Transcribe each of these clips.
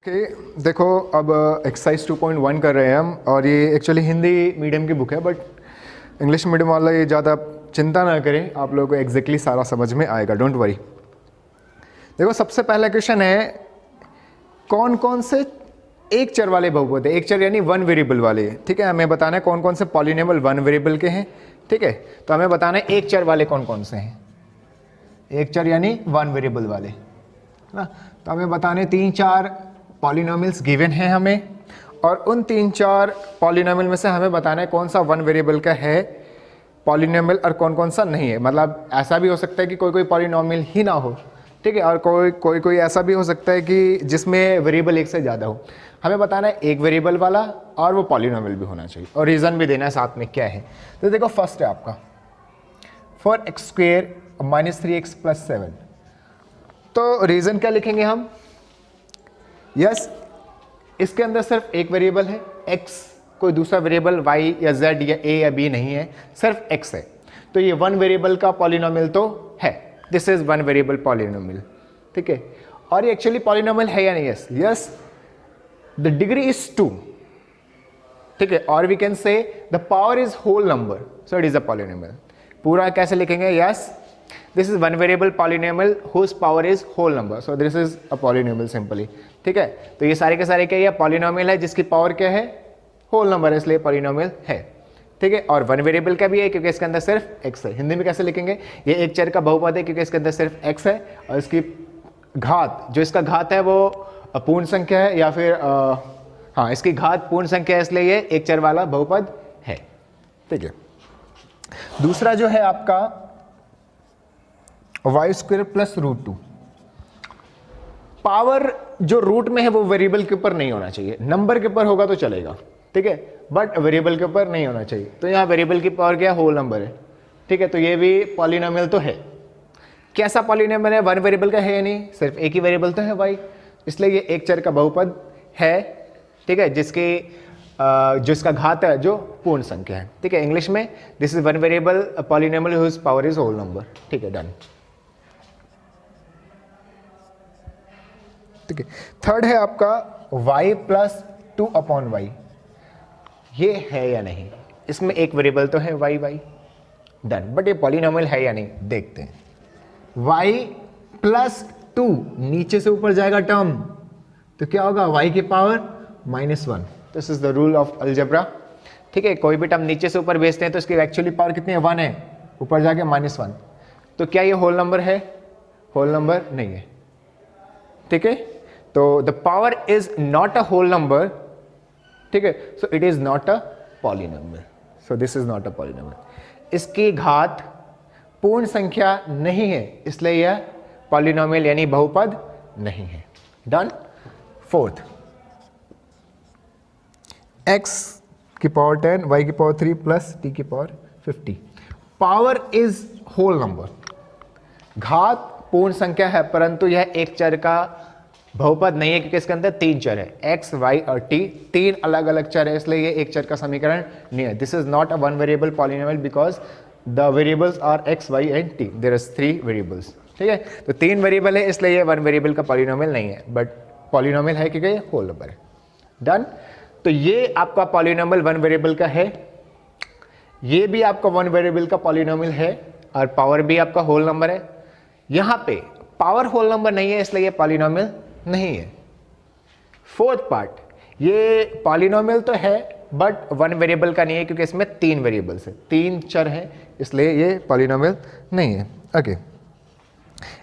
Okay देखो अब exercise 2.1 कर रहे हैं हम, और ये एक्चुअली हिंदी मीडियम की बुक है, बट इंग्लिश मीडियम वाला ये ज़्यादा चिंता ना करें, आप लोगों को एग्जैक्टली सारा समझ में आएगा, डोंट वरी। देखो सबसे पहला क्वेश्चन है, कौन कौन से एक चर वाले बहुपद है, एक चर यानी वन वेरिएबल वाले, ठीक है। हमें बताना है कौन कौन से पॉलिनोमियल वन वेरिएबल के हैं, ठीक है। तो हमें बताना है एक चर वाले कौन कौन से हैं, एक चर यानी वन वेरिएबल वाले, है ना। तो हमें बताने 3-4 पॉलिनोमियल्स गिवन हैं हमें, और उन 3-4 पॉलिनोमियल में से हमें बताना है कौन सा वन वेरिएबल का है पॉलिनोमियल और कौन कौन सा नहीं है। मतलब ऐसा भी हो सकता है कि कोई कोई पॉलिनोमियल ही ना हो, ठीक है, और कोई ऐसा भी हो सकता है कि जिसमें वेरिएबल एक से ज़्यादा हो। हमें बताना है एक वेरिएबल वाला और वो पॉलिनोमियल भी होना चाहिए, और रीज़न भी देना है साथ में क्या है। तो देखो फर्स्ट है आपका for x square minus 3x plus 7। तो रीज़न क्या लिखेंगे हम, यस इसके अंदर सिर्फ एक वेरिएबल है x, कोई दूसरा वेरिएबल y या z या a या b नहीं है, सिर्फ x है। तो ये वन वेरिएबल का पॉलिनोमियल तो है, this is one variable polynomial, ठीक है। और ये एक्चुअली पॉलिनोमियल है या नहीं, yes yes the degree is 2, ठीक है, और we can say the power is whole number, so it is a polynomial. पूरा कैसे लिखेंगे, yes this is one variable polynomial whose power is whole number, so this is a polynomial simply, ठीक है। तो ये सारे के सारे क्या, ये पॉलिनोमियल है जिसकी पावर क्या है, होल नंबर है, इसलिए पॉलिनोमियल है, ठीक है। और वन वेरिएबल का भी है क्योंकि इसके अंदर सिर्फ x है। हिंदी में कैसे लिखेंगे, ये एक चर का बहुपद है क्योंकि इसके अंदर सिर्फ x है, और इसकी घात, जो इसका घात है वो पूर्ण संख्या है, या फिर हाँ इसकी घात पूर्ण संख्या है, इसलिए ये एक चर वाला बहुपद है, ठीक है। दूसरा जो है आपका y square plus root 2। Power जो रूट में है वो वेरिएबल के ऊपर नहीं होना चाहिए, नंबर के ऊपर होगा तो चलेगा, ठीक है, बट वेरिएबल के ऊपर नहीं होना चाहिए। तो यहाँ वेरिएबल की पावर क्या है, होल नंबर है, ठीक है। तो ये भी पॉलिनोमियल तो है। कैसा पॉलिनोमियल है, वन वेरिएबल का है या नहीं, सिर्फ एक ही वेरिएबल तो है वाई, इसलिए ये एक चर का बहुपद है, ठीक है, जो इसका घात है जो पूर्ण संख्या है, ठीक है। इंग्लिश में this is one variable polynomial whose power is whole number, ठीक है, डन, ठीक है। थर्ड है आपका y प्लस 2/y, ये है या नहीं, इसमें एक वेरिएबल तो है y, डन, बट ये पॉलिनोमियल है या नहीं देखते हैं। y प्लस 2 नीचे से ऊपर जाएगा टर्म, तो क्या होगा, y की power -1, this is the rule of algebra, ठीक है। कोई भी टर्म नीचे से ऊपर भेजते हैं तो इसकी एक्चुअली पावर कितनी है, 1 है, ऊपर जाके -1, तो क्या ये होल नंबर है, होल नंबर नहीं है, ठीक है। तो the power is not a whole number, ठीक है, so it is not a polynomial, so this is not a polynomial. इसकी घात पूर्ण संख्या नहीं है, इसलिए यह पॉलिनोमियल यानी बहुपद नहीं है, डन। फोर्थ, x की पावर 10, y की पावर 3 प्लस t की power 50। Power is whole number, घात पूर्ण संख्या है, परंतु यह एक चर का बहुपद नहीं है क्योंकि इसके अंदर 3 चर है, x, y और t, 3 अलग अलग चर है, इसलिए ये एक चर का समीकरण नहीं है। This is not a one variable polynomial because the variables are x, y and t, there is 3 variables, ठीक है। तो 3 वेरिएबल है, इसलिए ये वन वेरिएबल का पॉलिनोमियल नहीं है, बट पॉलिनोमियल है क्योंकि ये होल नंबर है, डन। तो ये आपका पॉलिनोमियल वन वेरिएबल का है, ये भी आपका वन वेरिएबल का पॉलिनोमियल है, और पावर भी आपका होल नंबर है। यहाँ पे पावर होल नंबर नहीं है, इसलिए ये पॉलिनोमियल नहीं है। फोर्थ पार्ट, ये पॉलिनोमियल तो है बट वन वेरिएबल का नहीं है क्योंकि इसमें 3 वेरिएबल्स है, 3 चर है, इसलिए ये पॉलिनोमियल नहीं है, ओके।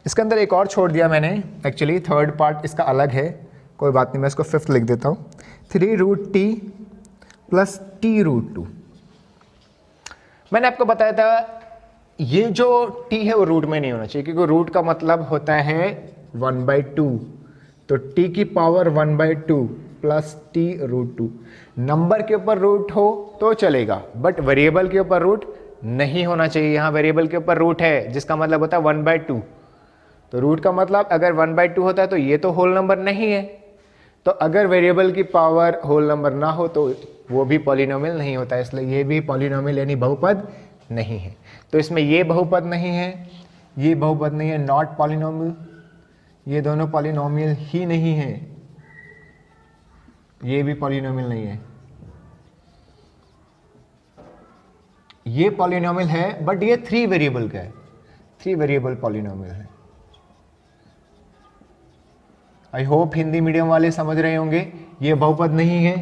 इसके अंदर एक और छोड़ दिया मैंने, एक्चुअली थर्ड पार्ट इसका अलग है, कोई बात नहीं, मैं इसको 5th लिख देता हूँ, 3√t प्लस t√2। मैंने आपको बताया था ये जो t है वो रूट में नहीं होना चाहिए, क्योंकि रूट का मतलब होता है 1/2, तो t की पावर 1/2 प्लस t√2। नंबर के ऊपर रूट हो तो चलेगा, बट वेरिएबल के ऊपर रूट नहीं होना चाहिए। यहाँ वेरिएबल के ऊपर रूट है जिसका मतलब होता है 1/2, तो रूट का मतलब अगर 1/2 होता है तो ये तो होल नंबर नहीं है, तो अगर वेरिएबल की पावर होल नंबर ना हो तो वो भी पॉलिनोमियल नहीं होता है, इसलिए ये भी पॉलिनोमियल यानी बहुपद नहीं है। तो इसमें ये बहुपद नहीं है, ये बहुपद नहीं है, नॉट पॉलिनोमियल, ये दोनों पॉलिनोमियल ही नहीं है, ये भी पॉलिनोमियल नहीं है, ये पॉलिनोमियल है बट ये 3 वेरिएबल का है, 3 वेरिएबल पॉलिनोमियल है। आई होप हिंदी मीडियम वाले समझ रहे होंगे। ये बहुपद नहीं है,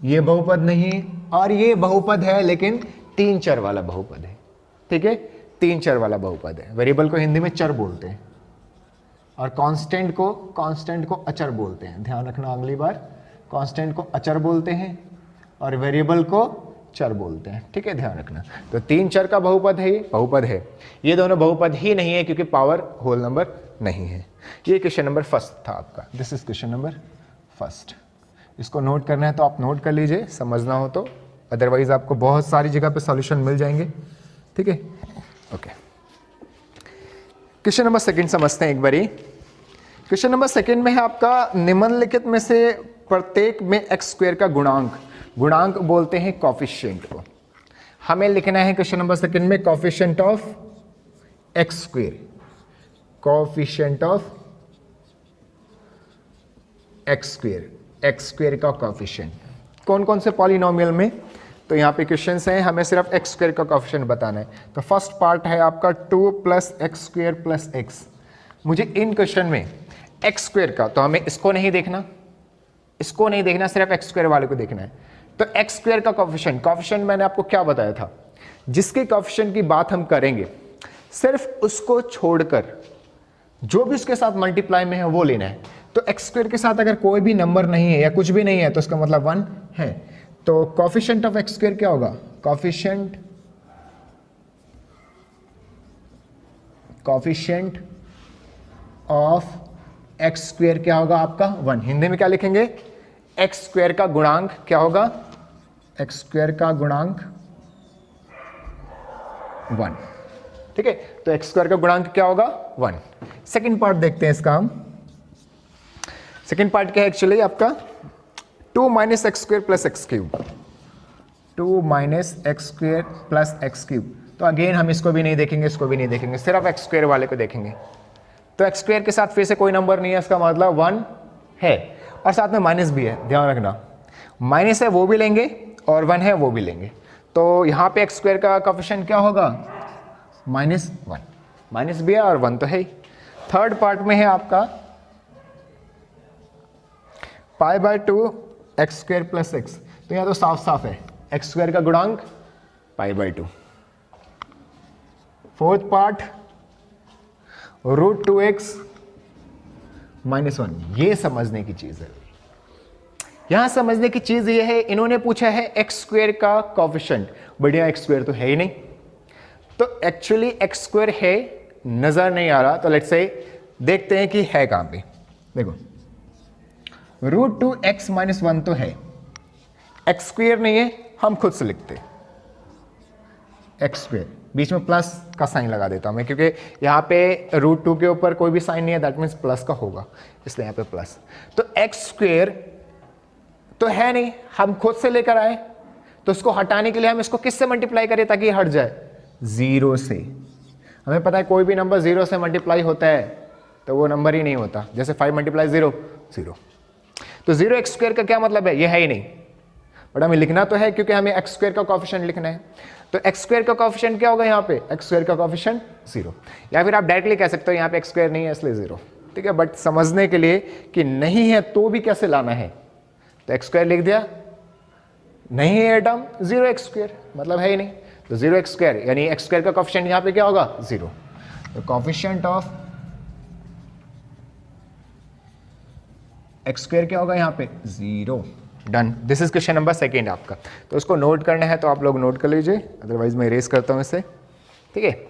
ये बहुपद नहीं है, और ये बहुपद है लेकिन 3 चर वाला बहुपद है। ठीक है, 3 चर वाला बहुपद है। वेरिएबल को हिंदी में चर बोलते हैं और कांस्टेंट को अचर बोलते हैं। ध्यान रखना अगली बार, कांस्टेंट को अचर बोलते हैं और वेरिएबल को चर बोलते हैं। ठीक है, ध्यान रखना। तो 3 चर का बहुपद है, ये बहुपद है। ये दोनों बहुपद ही नहीं है क्योंकि पावर होल नंबर नहीं है। ये क्वेश्चन नंबर फर्स्ट था आपका। This is question number first. इसको नोट करना है तो आप नोट कर लीजिए, समझना हो तो, अदरवाइज आपको बहुत सारी जगह पे सॉल्यूशन मिल जाएंगे। ठीक है, ओके। क्वेश्चन नंबर सेकंड समझते हैं एक बारी। क्वेश्चन नंबर सेकंड में है आपका, निम्नलिखित में से प्रत्येक में एक्स स्क्वायर का गुणांक बोलते हैं कॉफिशिएंट को। हमें लिखना है क्वेश्चन नंबर सेकंड में coefficient of x square, coefficient of x square का कॉफिशिएंट कौन कौन से पॉलिनोमियल में। तो यहाँ पे क्वेश्चंस हैं, हमें सिर्फ एक्स स्क्वायर का कॉफिशिएंट बताना है। तो फर्स्ट पार्ट है आपका 2 + x² + x। मुझे इन क्वेश्चन में एक्स स्क्वायर का, तो हमें इसको नहीं देखना, इसको नहीं देखना, सिर्फ एक्स स्क्वायर वाले को देखना है। तो एक्स स्क्वायर का कॉफिशिएंट मैंने आपको क्या बताया था, जिसके कॉफिशिएंट की बात हम करेंगे सिर्फ उसको छोड़कर जो भी उसके साथ मल्टीप्लाई में है वो लेना है। तो एक्स स्क्वायर के साथ अगर कोई भी नंबर नहीं है या कुछ भी नहीं है तो इसका मतलब 1 है। तो कॉफिशिएंट ऑफ एक्स स्क्वायर क्या होगा, कॉफिशिएंट ऑफ एक्स स्क्वायर क्या होगा आपका 1। हिंदी में क्या लिखेंगे, एक्स स्क्वायर का गुणांक क्या होगा, एक्स स्क्वायर का गुणांक 1। ठीक है, तो एक्स स्क्वायर का गुणांक क्या होगा 1। सेकंड पार्ट देखते हैं इसका हम। सेकंड पार्ट क्या है एक्चुअली आपका 2 - x² + x³, 2 - x² + x³। तो अगेन हम इसको भी नहीं देखेंगे, इसको भी नहीं देखेंगे, सिर्फ एक्स स्क्वायर वाले को देखेंगे। तो एक्स स्क्वायर के साथ फिर से कोई नंबर नहीं है, इसका मतलब 1 है और साथ में माइनस भी है। ध्यान रखना, माइनस है वो भी लेंगे और 1 है वो भी लेंगे। तो यहाँ पे एक्स स्क्वायर का कोएफिशिएंट क्या होगा -1, माइनस भी है और 1 तो है ही। थर्ड पार्ट में है आपका π/2 x² + x। तो यहाँ तो साफ साफ है, एक्स स्क्वायर का गुणांक π/2। Fourth part √2x - 1। ये समझने की चीज है। यहां समझने की चीज ये है, इन्होंने पूछा है एक्स स्क्वायर का कोएफिशिएंट, बढ़िया एक्स स्क्वायर तो है ही नहीं। तो एक्चुअली एक्स स्क्वायर है, नजर नहीं आ रहा। तो लेट्स से देखते हैं कि है कहां पे। देखो √2x - 1 तो है, एक्स स्क्वायर नहीं है, हम खुद से लिखते एक्स स्क्वायर, बीच में प्लस का साइन लगा देता हूं मैं, क्योंकि यहाँ पे √2 के ऊपर कोई भी साइन नहीं है, दैट मीन्स प्लस का होगा, इसलिए यहाँ पे प्लस। तो एक्स स्क्वायर तो है नहीं, हम खुद से लेकर आए, तो उसको हटाने के लिए हम इसको किससे मल्टीप्लाई करें ताकि ये हट जाए, 0 से। हमें पता है कोई भी नंबर 0 से मल्टीप्लाई होता है तो वो नंबर ही नहीं होता। जैसे 5 × 0 0। तो 0 एक्स स्क्वायर का क्या मतलब है, ये है ही नहीं, बट हमें लिखना तो है क्योंकि हमें एक्स स्क्वायर का कोएफिशिएंट लिखना है। तो एक्स स्क्वायर का कोएफिशिएंट क्या होगा यहाँ पे, एक्स स्क्वायर का कोएफिशिएंट 0, या फिर आप डायरेक्टली कह सकते हो यहाँ पे एक्स स्क्वायर नहीं है इसलिए 0। ठीक है, बट समझने के लिए कि नहीं है तो भी कैसे लाना है, तो एक्स स्क्वायर लिख दिया, नहीं है टर्म 0 एक्स स्क्वायर, मतलब है ही नहीं। तो 0 एक्स स्क्वायर यानी एक्स स्क्वायर का कोएफिशिएंट यहाँ पे क्या होगा 0। तो कोएफिशिएंट ऑफ एक्स स्क्वायर क्या होगा यहाँ पे 0। Done, this is question number second आपका। तो उसको नोट करना है तो आप लोग नोट कर लीजिए, अदरवाइज मैं इरेज करता हूं इसे। ठीक है,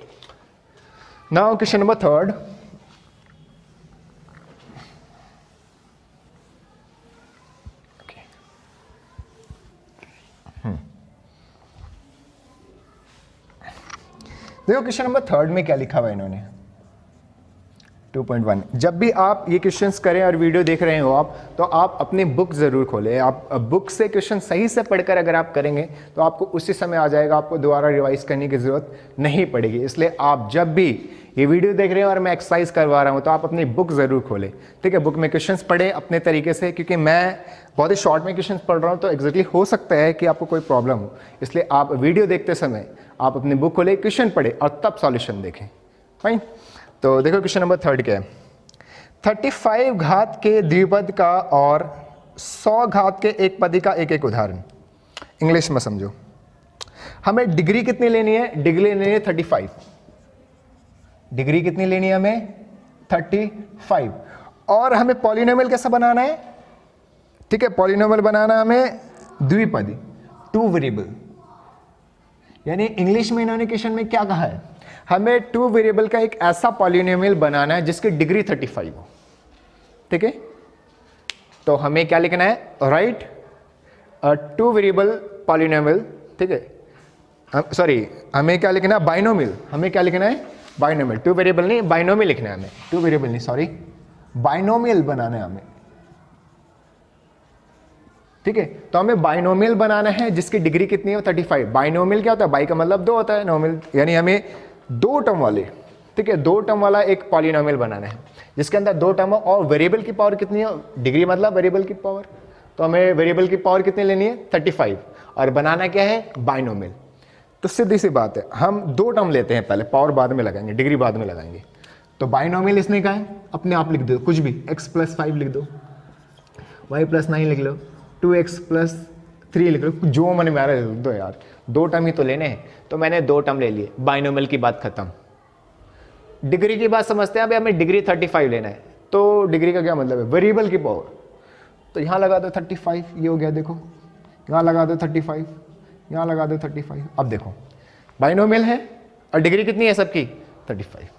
नाउ क्वेश्चन नंबर थर्ड। देखो क्वेश्चन नंबर थर्ड में क्या लिखा हुआ है इन्होंने, 2.1। जब भी आप ये क्वेश्चंस करें और वीडियो देख रहे हो आप, तो आप अपनी बुक ज़रूर खोलें। आप बुक से क्वेश्चन सही से पढ़कर अगर आप करेंगे तो आपको उसी समय आ जाएगा, आपको दोबारा रिवाइज करने की ज़रूरत नहीं पड़ेगी। इसलिए आप जब भी ये वीडियो देख रहे हैं और मैं एक्सरसाइज करवा रहा हूँ तो आप अपनी बुक ज़रूर खोलें, ठीक है। बुक में क्वेश्चंस पढ़ें अपने तरीके से, क्योंकि मैं बहुत ही शॉर्ट में क्वेश्चंस पढ़ रहा हूँ तो एग्जैक्टली हो सकता है कि आपको कोई प्रॉब्लम हो। इसलिए आप वीडियो देखते समय आप अपनी बुक खोलें, क्वेश्चन पढ़ें और तब सॉल्यूशन देखें। फाइन। तो देखो क्वेश्चन नंबर 3 क्या है। 35 घात के द्विपद का और 100 घात के एक पदी का एक एक उदाहरण। इंग्लिश में समझो। हमें डिग्री कितनी लेनी है? डिग्री लेनी है 35। डिग्री कितनी लेनी है हमें? 35। और हमें पॉलिनोमियल कैसा बनाना है? ठीक है, पॉलिनोमियल बनाना है हमें द्विपदी, 2 वेरिएबल। यानी इंग्लिश में इन्होंने क्वेश्चन में क्या कहा है? हमें 2 वेरिएबल का एक ऐसा पॉलिनोमियल बनाना है जिसकी डिग्री 35 हो, ठीक है। तो हमें क्या लिखना है? राइट 2 वेरिएबल पॉलिनोमियल, ठीक है। सॉरी, हमें क्या लिखना है? बाइनोमियल। हमें क्या लिखना है? बाइनोमियल। 2 वेरिएबल नहीं, बाइनोमियल लिखना है हमें। 2 वेरिएबल नहीं, सॉरी, बाइनोमियल बनाना है हमें, ठीक है। तो हमें बाइनोमियल बनाना है जिसकी डिग्री कितनी है? 35। बाइनोमियल क्या होता है? बाई का मतलब 2 होता है, नोमियल यानी हमें 2 टर्म वाले, ठीक है, 2 टर्म वाला एक पॉलिनोमियल बनाना है जिसके अंदर 2 टर्म और वेरिएबल की पावर कितनी है? डिग्री मतलब वेरिएबल की पावर। तो हमें वेरिएबल की पावर कितनी लेनी है? 35। और बनाना क्या है? बाइनोमियल। तो सीधी सी बात है, हम 2 टर्म लेते हैं पहले, पावर बाद में लगाएंगे, डिग्री बाद में लगाएंगे। तो बाइनोमियल इसने कहा है, अपने आप लिख दो कुछ भी, x + 5 लिख दो, y + 9 लिख लो, 2x + 3 लिख लो, जो मन में आ रहा है लिख दो यार, 2 टर्म ही तो लेने हैं। तो मैंने 2 टर्म ले लिए, बाइनोमियल की बात खत्म। डिग्री की बात समझते हैं। अभी हमें डिग्री 35 लेना है, तो डिग्री का क्या मतलब है? वेरिएबल की पावर। तो यहाँ लगा दो 35, ये हो गया, देखो यहाँ लगा दो 35, यहाँ लगा दो 35। अब देखो बाइनोमियल है और डिग्री कितनी है सबकी? 35।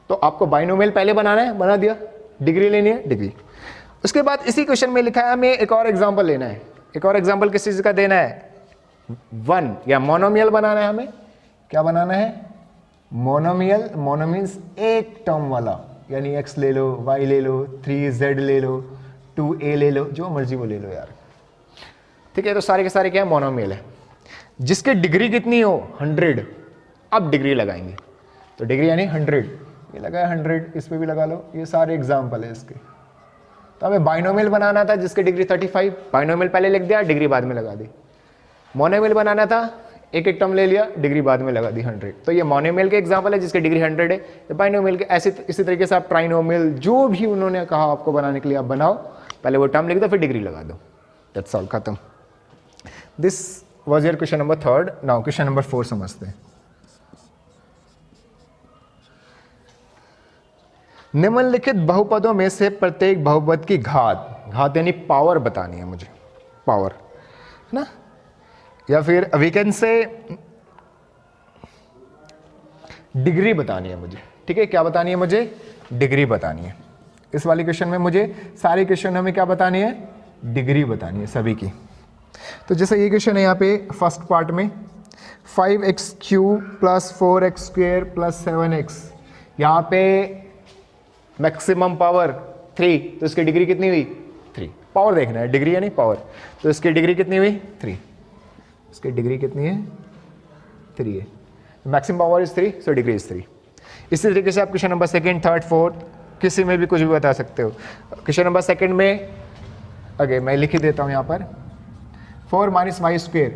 तो आपको बाइनोमियल पहले बनाना है, बना दिया, डिग्री लेनी है, डिग्री। उसके बाद इसी क्वेश्चन में लिखा है हमें एक और एग्जांपल लेना है। एक और एग्जांपल किस चीज का देना है? 1 या मोनोमियल बनाना है हमें। क्या बनाना है? मोनोमियल। मोनो मीन्स एक टर्म वाला, यानी x ले लो, y ले लो, 3z ले लो, 2a ले लो, जो मर्जी वो ले लो यार, ठीक है। तो सारे के सारे क्या है? मोनोमियल है जिसकी डिग्री कितनी हो? 100। अब डिग्री लगाएंगे, तो डिग्री यानी 100, ये लगाया 100, इस पे भी लगा लो, ये सारे एग्जाम्पल है इसके। तो हमें बाइनोमियल बनाना था जिसकी डिग्री 35, बाइनोमियल पहले लिख दिया, डिग्री बाद में लगा दी। मोनोमियल बनाना था, एक एक टर्म ले लिया, डिग्री बाद में लगा दी 100। तो ये मोनोमियल के एग्जाम्पल है जिसकी डिग्री 100 है। तो बाइनोमियल के ऐसे इसी तरीके से आप ट्राइनोमियल, जो भी उन्होंने कहा आपको बनाने के लिए आप बनाओ, पहले वो टर्म लिख दो, फिर डिग्री लगा दो, दैट्स ऑल, खत्म। This was your question number 3। Now question number 4 समझते हैं। निम्नलिखित बहुपदों में से प्रत्येक बहुपद की घात, घात यानी पावर बतानी है मुझे, पावर है ना, या फिर वी कैन से डिग्री बतानी है मुझे, ठीक है। क्या बतानी है मुझे? डिग्री बतानी है। इस वाले क्वेश्चन में मुझे सारे क्वेश्चन हमें क्या बतानी है? डिग्री बतानी है सभी की। तो जैसे ये क्वेश्चन है यहाँ पे फर्स्ट पार्ट में, 5x³ + 4x² + 7x, यहाँ पे मैक्सिमम पावर 3, तो इसकी डिग्री कितनी हुई? 3। पावर देखना है, डिग्री यानी पावर। तो इसकी डिग्री कितनी हुई? 3। इसकी डिग्री कितनी है? 3 है। Maximum power is 3, so degree is 3। इसी तरीके से आप question number 2nd, 3rd, 4th किसी में भी कुछ भी बता सकते हो। क्वेश्चन नंबर 2nd में अगे मैं लिख ही देता हूँ यहाँ पर, 4 - y²,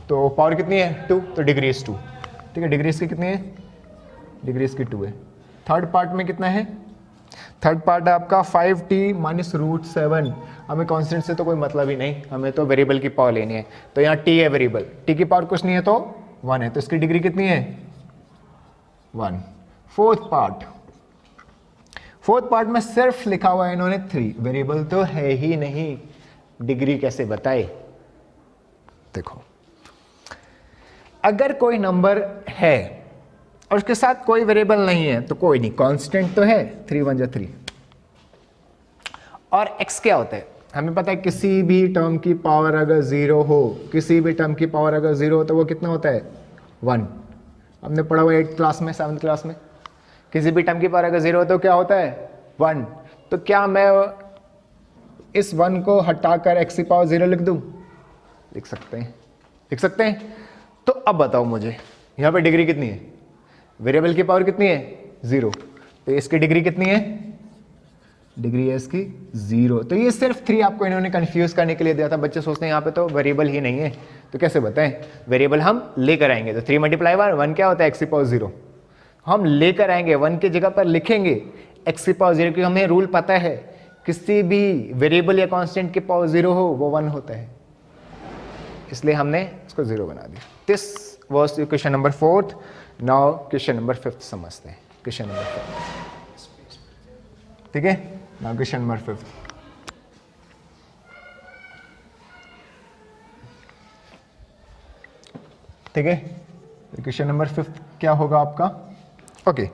तो पावर कितनी है? 2, तो डिग्री इज 2, ठीक है। डिग्री इसकी कितनी है? डिग्री इसकी 2 है। थर्ड पार्ट में कितना है? थर्ड पार्ट है आपका 5t - √7। हमें कांस्टेंट से तो कोई मतलब ही नहीं, हमें तो वेरिएबल की पावर लेनी है। तो यहाँ t है वेरिएबल, t की पावर कुछ नहीं है तो 1 है, तो इसकी डिग्री कितनी है? 1। फोर्थ पार्ट में सिर्फ लिखा हुआ है इन्होंने 3, वेरिएबल तो है ही नहीं, डिग्री कैसे बताए? देखो, अगर कोई नंबर है और उसके साथ कोई वेरिएबल नहीं है तो कोई नहीं, कांस्टेंट तो है, 3 × 1 = 3। और x क्या होता है? हमें पता है किसी भी टर्म की पावर अगर 0 हो, किसी भी टर्म की पावर अगर 0 हो तो वो कितना होता है? 1। हमने पढ़ा हुआ 8th क्लास में, 7th क्लास में, किसी भी टर्म की पावर अगर 0 हो तो क्या होता है 1। तो क्या मैं इस 1 को हटाकर x की पावर 0 लिख दूं? लिख सकते हैं, लिख सकते हैं। तो अब बताओ मुझे यहाँ पे डिग्री कितनी है? वेरिएबल की पावर कितनी है 0, तो इसकी डिग्री कितनी है? डिग्री है इसकी 0। तो ये सिर्फ 3 आपको इन्होंने कंफ्यूज करने के लिए दिया था। बच्चे सोचते हैं यहाँ पे तो वेरिएबल ही नहीं है, तो कैसे बताएं? वेरिएबल हम लेकर आएंगे, तो 3 मल्टीप्लाई 1 क्या होता है x की पावर 0। हम लेकर आएंगे 1 की जगह पर लिखेंगे x की पावर 0, क्योंकि हमें रूल पता है किसी भी वेरिएबल या कांस्टेंट की पावर 0 हो वो 1 होता है, इसलिए हमने इसको 0 बना दिया। This was question number 4। Now question number 5 समझते हैं। क्वेश्चन नंबर 5, ठीक है। नाउ क्वेश्चन नंबर 5, ठीक है। क्वेश्चन नंबर 5 क्या होगा आपका? ओके,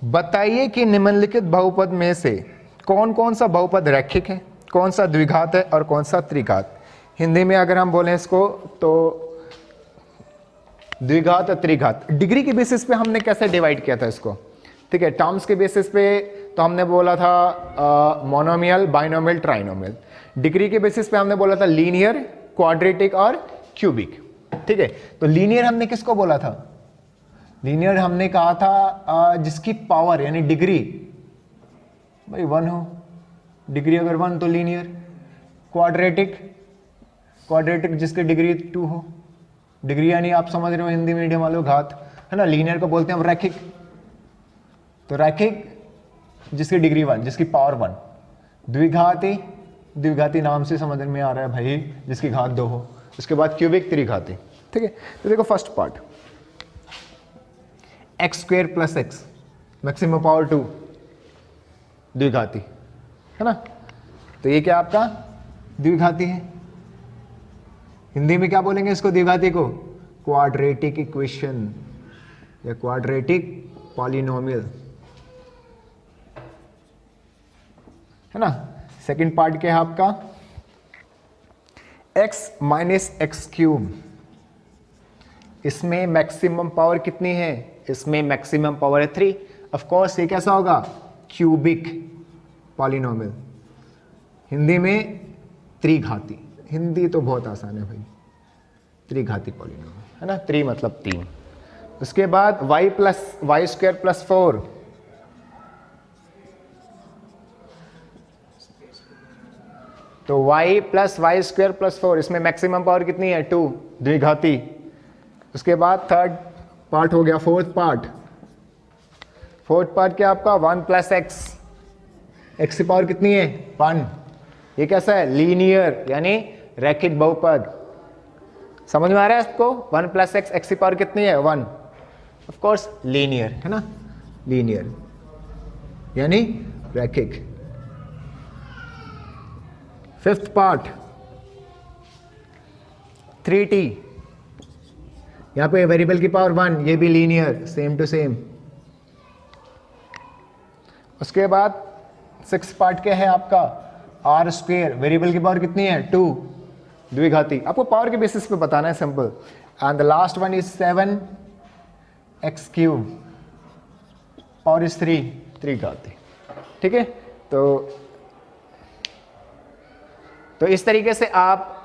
बताइए कि निम्नलिखित बहुपद में से कौन कौन सा बहुपद रैखिक है, कौन सा द्विघात है और कौन सा त्रिघात। हिंदी में अगर हम बोलें इसको तो द्विघात और त्रिघात। डिग्री के बेसिस पे हमने कैसे डिवाइड किया था इसको, ठीक है। टर्म्स के बेसिस पे तो हमने बोला था मोनोमियल, बाइनोमियल, ट्राइनोमियल। डिग्री के बेसिस पे हमने बोला था लीनियर, क्वाड्रेटिक और क्यूबिक, ठीक है। तो लीनियर हमने किसको बोला था? लीनियर हमने कहा था जिसकी पावर यानी डिग्री भाई 1 हो, डिग्री अगर 1 तो लीनियर। क्वाड्रेटिक, क्वाड्रेटिक जिसकी डिग्री 2 हो। डिग्री यानी आप समझ रहे हो हिंदी मीडियम वालों, घात, है ना। लीनियर को बोलते हैं हम रैखिक, तो रैखिक जिसकी डिग्री 1, जिसकी पावर 1। द्विघाती, द्विघाती नाम से समझ में आ रहा है भाई जिसकी घात 2 हो। उसके बाद क्यूबिक, त्रिघाती, ठीक है। तो देखो first part x² + x maximum power 2, द्विघाती, है ना। तो ये क्या आपका द्विघाती है। हिंदी में क्या बोलेंगे इसको द्विघाती को? क्वाड्रेटिक इक्वेशन या क्वाड्रेटिक पॉलिनोमियल, है ना। सेकंड पार्ट क्या है आपका? x - x³। इसमें मैक्सिमम पावर कितनी है? इसमें मैक्सिमम पावर है 3। ऑफ कोर्स ये कैसा होगा? Cubic polynomial. हिंदी में त्रिघाती। हिंदी तो बहुत आसान है भाई, त्रिघाती पॉलिनोमियल, है ना। 3 मतलब 3। उसके बाद y + y² + 4। तो y + y² + 4, इसमें मैक्सिमम पावर कितनी है? 2, द्विघाती। उसके बाद थर्ड पार्ट हो गया, फोर्थ पार्ट। फोर्थ पार्ट क्या आपका? 1 + x। x की पावर कितनी है? 1। ये कैसा है? लीनियर यानी रैखिक बहुपद। समझ में आ रहा है आपको? 1 + x, x की पावर कितनी है? 1। ऑफ कोर्स लीनियर, है ना, लीनियर यानी रैखिक। फिफ्थ पार्ट 3t, यहां पे वेरिएबल की पावर 1, ये भी लीनियर, सेम टू सेम। उसके बाद सिक्स पार्ट क्या है आपका? r², वेरिएबल की पावर कितनी है? 2, द्विघाती। आपको पावर के बेसिस पे बताना है, simple. And the last one is 7x³, power is 3, त्रिघाती, ठीक है। तो इस तरीके से आप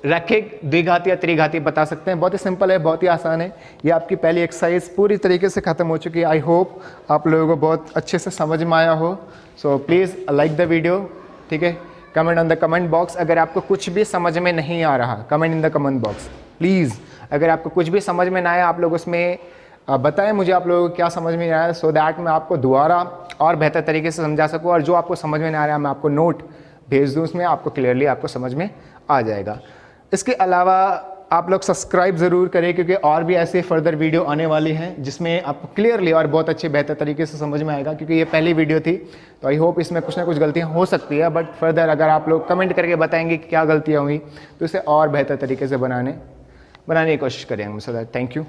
रैखिक, द्विघाती या त्रिघाती बता सकते हैं। बहुत ही सिंपल है, बहुत ही आसान है। ये आपकी पहली एक्सरसाइज पूरी तरीके से खत्म हो चुकी है। आई होप आप लोगों को बहुत अच्छे से समझ में आया हो। So please like the video, ठीक है। Comment on the comment box. अगर आपको कुछ भी समझ में नहीं आ रहा, comment in the comment box please. अगर आपको कुछ भी समझ में ना आया, आप लोग उसमें बताएं मुझे आप लोगों को क्या समझ में आया, सो दैट मैं आपको दोबारा और बेहतर तरीके से समझा सकूँ। और जो आपको समझ में नहीं आ रहा है, मैं आपको नोट भेज दूँ, उसमें आपको क्लियरली आपको समझ में आ जाएगा। इसके अलावा आप लोग सब्सक्राइब ज़रूर करें, क्योंकि और भी ऐसे फर्दर वीडियो आने वाली हैं जिसमें आपको क्लियरली और बहुत अच्छे बेहतर तरीके से समझ में आएगा। क्योंकि ये पहली वीडियो थी, तो आई होप इसमें कुछ ना कुछ गलतियां हो सकती है, बट फर्दर अगर आप लोग कमेंट करके बताएंगे कि क्या गलतियां हुई, तो इसे और बेहतर तरीके से बनाने की कोशिश करेंगे। So that thank you.